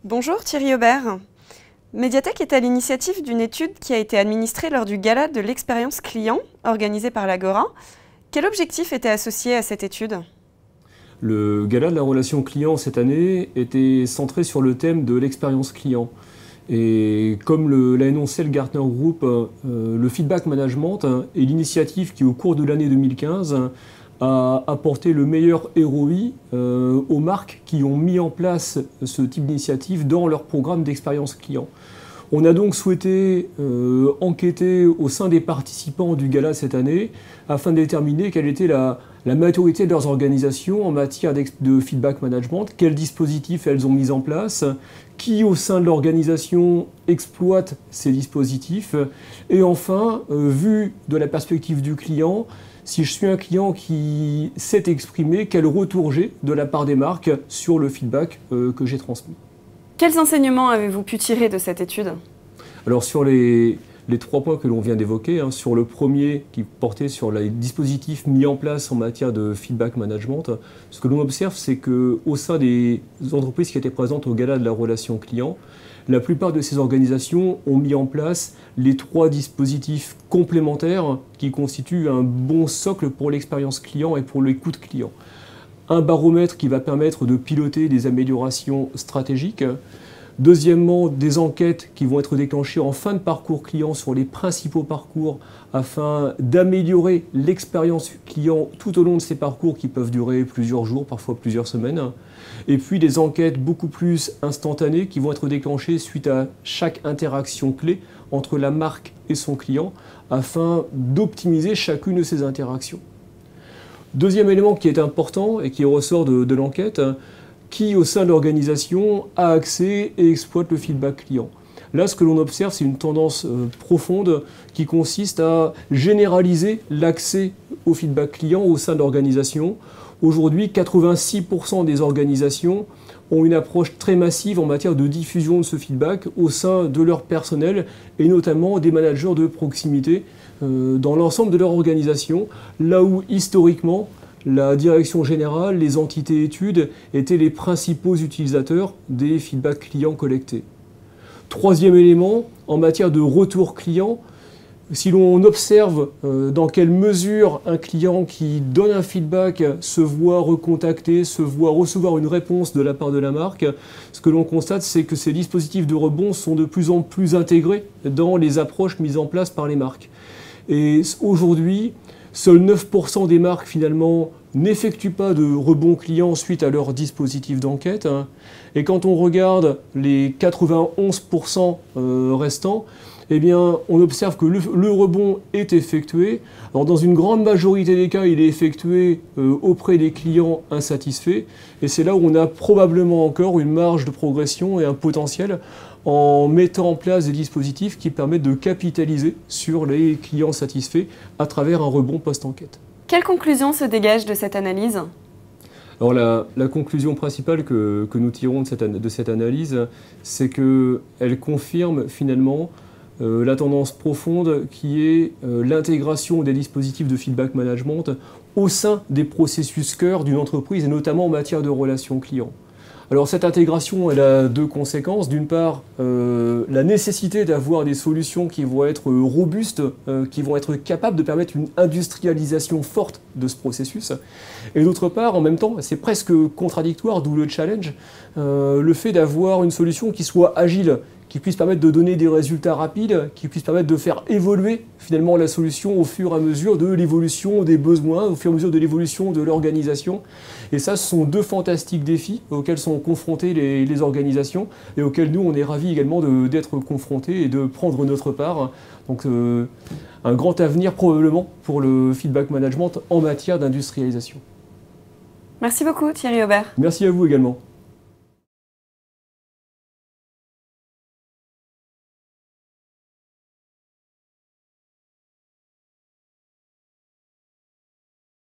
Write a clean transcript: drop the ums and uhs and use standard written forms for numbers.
Bonjour Thierry Aubert. Médiatek est à l'initiative d'une étude qui a été administrée lors du gala de l'expérience client organisé par l'Agora. Quel objectif était associé à cette étude? Le gala de la relation client cette année était centré sur le thème de l'expérience client. Et comme l'a énoncé le Gartner Group, le feedback management est l'initiative qui, au cours de l'année 2015, a apporté le meilleur ROI aux marques qui ont mis en place ce type d'initiative dans leur programme d'expérience client. On a donc souhaité enquêter au sein des participants du gala cette année afin de déterminer quelle était la maturité de leurs organisations en matière de feedback management, quels dispositifs elles ont mis en place, qui au sein de l'organisation exploite ces dispositifs, et enfin, vu de la perspective du client, si je suis un client qui s'est exprimé, quel retour j'ai de la part des marques sur le feedback que j'ai transmis. Quels enseignements avez-vous pu tirer de cette étude? Alors sur les 3 points que l'on vient d'évoquer, sur le premier qui portait sur les dispositifs mis en place en matière de feedback management, ce que l'on observe, c'est qu'au sein des entreprises qui étaient présentes au gala de la relation client, la plupart de ces organisations ont mis en place les 3 dispositifs complémentaires qui constituent un bon socle pour l'expérience client et pour l'écoute client. Un baromètre qui va permettre de piloter des améliorations stratégiques. Deuxièmement, des enquêtes qui vont être déclenchées en fin de parcours client sur les principaux parcours afin d'améliorer l'expérience client tout au long de ces parcours qui peuvent durer plusieurs jours, parfois plusieurs semaines. Et puis des enquêtes beaucoup plus instantanées qui vont être déclenchées suite à chaque interaction clé entre la marque et son client afin d'optimiser chacune de ces interactions. Deuxième élément qui est important et qui ressort de l'enquête, qui au sein de l'organisation a accès et exploite le feedback client. Là, ce que l'on observe, c'est une tendance profonde qui consiste à généraliser l'accès au feedback client au sein de l'organisation. Aujourd'hui, 86% des organisations ont une approche très massive en matière de diffusion de ce feedback au sein de leur personnel et notamment des managers de proximité dans l'ensemble de leur organisation, là où historiquement, la direction générale, les entités études étaient les principaux utilisateurs des feedbacks clients collectés. Troisième élément, en matière de retour client, si l'on observe dans quelle mesure un client qui donne un feedback se voit recontacter, se voit recevoir une réponse de la part de la marque, ce que l'on constate, c'est que ces dispositifs de rebond sont de plus en plus intégrés dans les approches mises en place par les marques. Et aujourd'hui, seuls 9% des marques, finalement, n'effectuent pas de rebond client suite à leur dispositif d'enquête. Et quand on regarde les 91% restants, eh bien, on observe que le rebond est effectué. Alors, dans une grande majorité des cas, il est effectué auprès des clients insatisfaits. Et c'est là où on a probablement encore une marge de progression et un potentiel en mettant en place des dispositifs qui permettent de capitaliser sur les clients satisfaits à travers un rebond post-enquête. Quelle conclusion se dégage de cette analyse? Alors la conclusion principale que nous tirons de cette analyse, c'est qu'elle confirme finalement la tendance profonde qui est l'intégration des dispositifs de feedback management au sein des processus cœur d'une entreprise et notamment en matière de relations clients. Alors cette intégration, elle a 2 conséquences. D'une part, la nécessité d'avoir des solutions qui vont être robustes, qui vont être capables de permettre une industrialisation forte de ce processus. Et d'autre part, en même temps, c'est presque contradictoire, d'où le challenge, le fait d'avoir une solution qui soit agile, qui puisse permettre de donner des résultats rapides, qui puisse permettre de faire évoluer finalement la solution au fur et à mesure de l'évolution des besoins, au fur et à mesure de l'évolution de l'organisation. Et ça, ce sont 2 fantastiques défis auxquels sont confrontées les organisations et auxquels nous, on est ravis également d'être confrontés et de prendre notre part. Donc un grand avenir probablement pour le feedback management en matière d'industrialisation. Merci beaucoup Thierry Aubert. Merci à vous également.